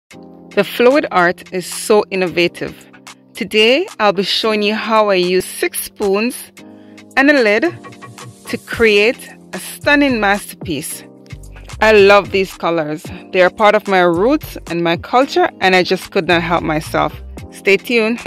The fluid art is so innovative. Today I'll be showing you how I use 6 spoons and a lid to create a stunning masterpiece. I love these colors. They are part of my roots and my culture, and I just could not help myself. Stay tuned.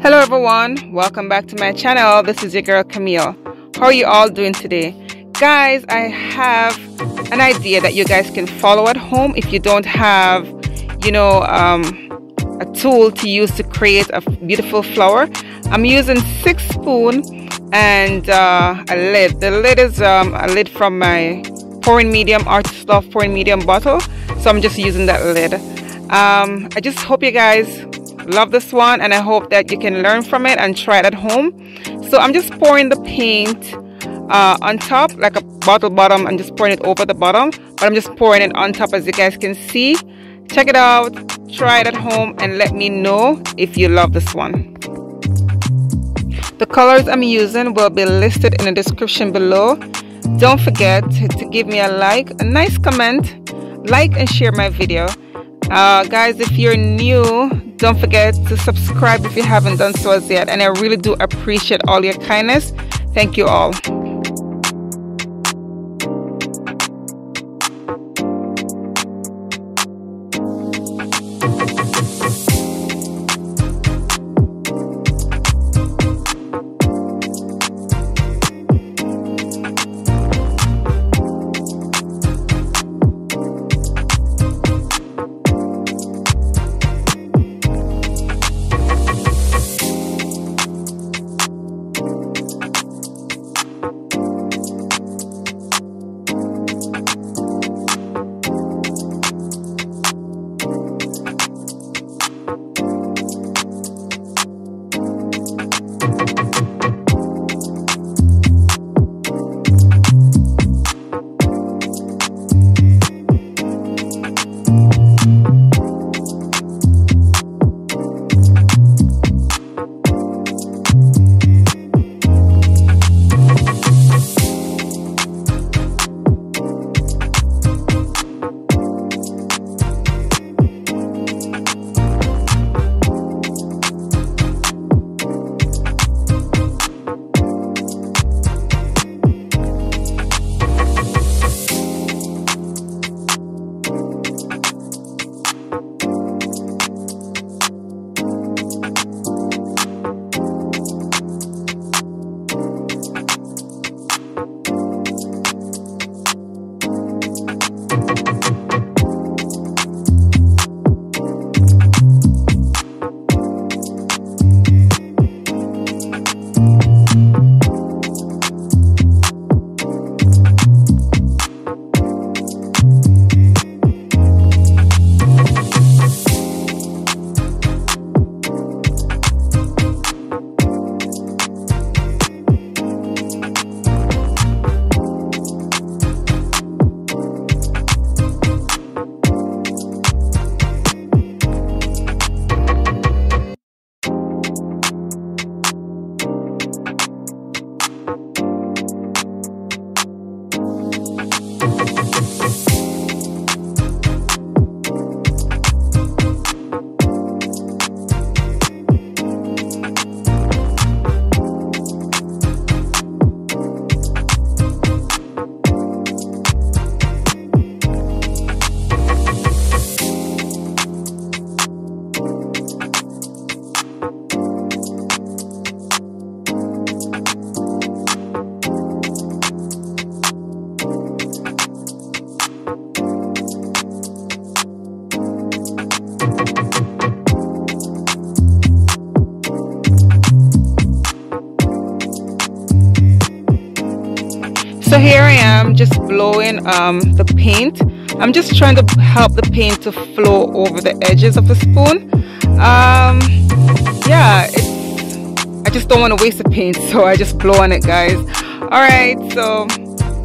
Hello everyone, welcome back to my channel. This is your girl Camille. How are you all doing today? Guys, I have an idea that you guys can follow at home if you don't have, a tool to use to create a beautiful flower. I'm using 6 spoons and a lid. The lid is a lid from my pouring medium Artist Loft pouring medium bottle, so I'm just using that lid. I just hope you guys love this one, and I hope that you can learn from it and try it at home. So I'm just pouring the paint on top like a bottle bottom. I'm just pouring it over the bottom, but I'm just pouring it on top, as you guys can see. Check it out, try it at home, and let me know if you love this one. The colors I'm using will be listed in the description below. Don't forget to give me a like, a nice comment, like and share my video. Guys, if you're new, don't forget to subscribe if you haven't done so as yet, and I really do appreciate all your kindness. Thank you all. So here I am just blowing the paint. I'm just trying to help the paint to flow over the edges of the spoon. Yeah, I just don't want to waste the paint, so I just blow on it, guys. Alright, so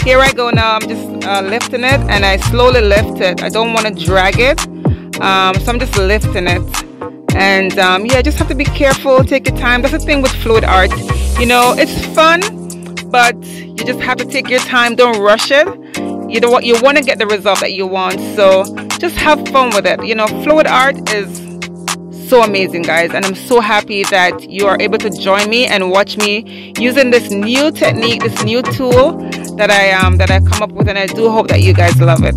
here I go now. I'm just lifting it, and I slowly lift it. I don't want to drag it, so I'm just lifting it. And yeah, just have to be careful, take your time. That's the thing with fluid art, you know, it's fun, but you just have to take your time. Don't rush it. You know what, you want to get the result that you want, so just have fun with it. You know, fluid art is so amazing, guys, and I'm so happy that you are able to join me and watch me using this new technique, this new tool that I come up with, and I do hope that you guys love it.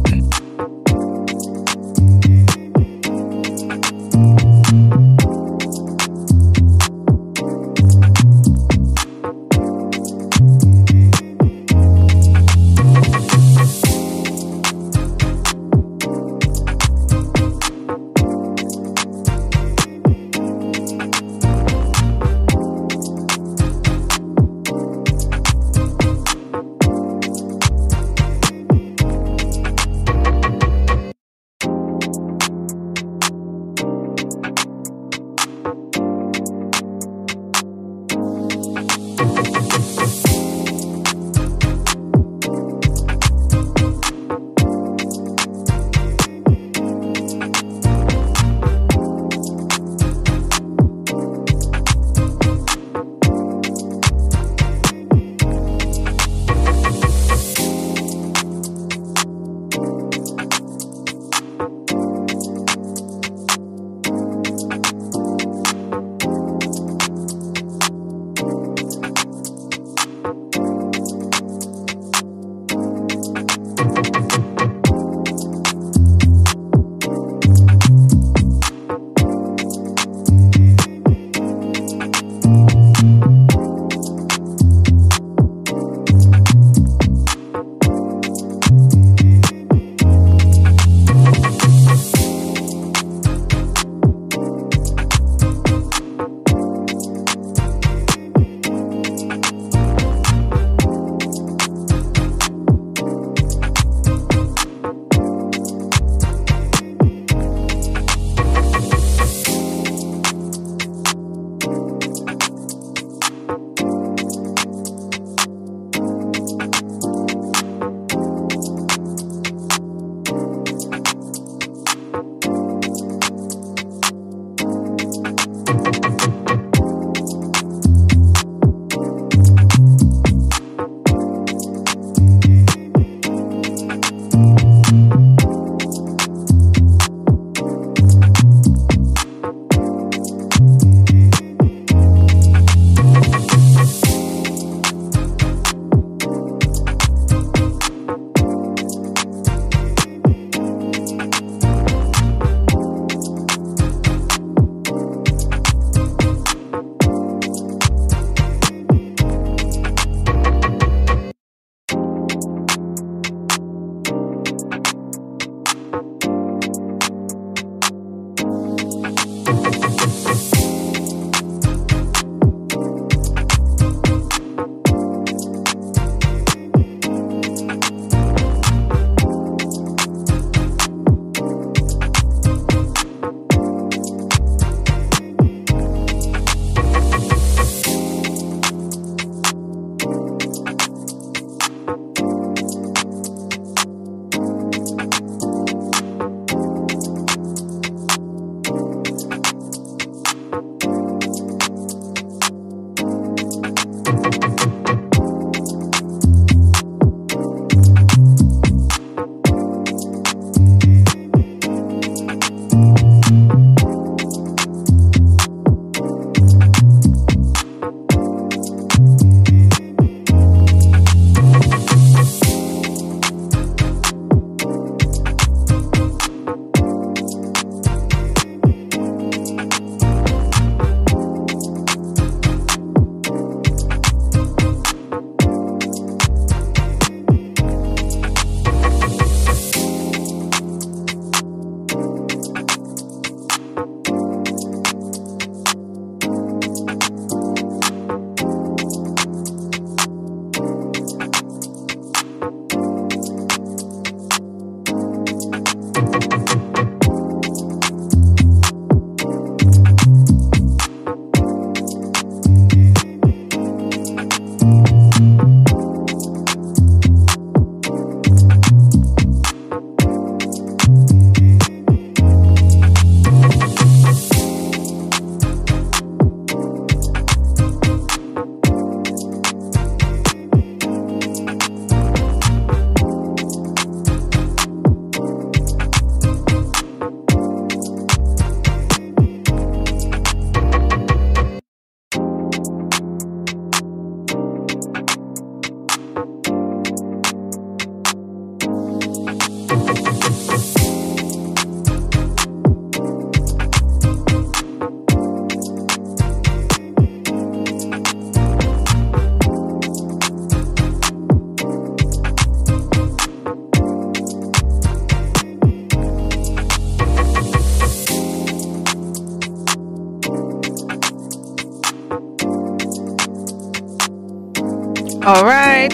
All right,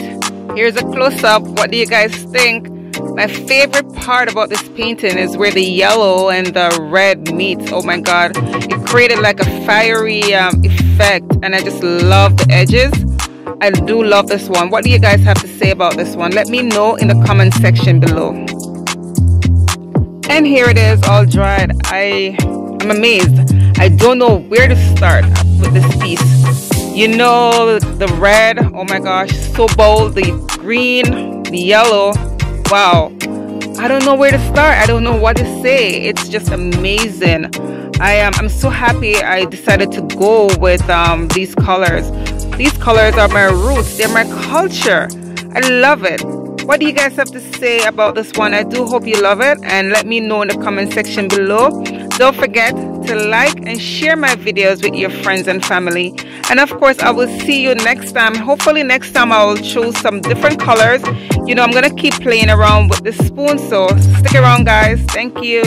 here's a close-up. What do you guys think? My favorite part about this painting is where the yellow and the red meet. Oh my god, it created like a fiery effect, and I just love the edges. I do love this one. What do you guys have to say about this one? Let me know in the comment section below. And here it is, all dried. I'm amazed. I don't know where to start with this piece. You know, the red, oh my gosh, so bold. The green, the yellow, wow. I don't know where to start. I don't know what to say. It's just amazing. I'm so happy I decided to go with these colors. These colors are my roots. They're my culture. I love it. What do you guys have to say about this one? I do hope you love it, and let me know in the comment section below. Don't forget to like and share my videos with your friends and family. And of course, I will see you next time. Hopefully next time I will choose some different colors. You know, I'm going to keep playing around with this spoon, so stick around guys. Thank you.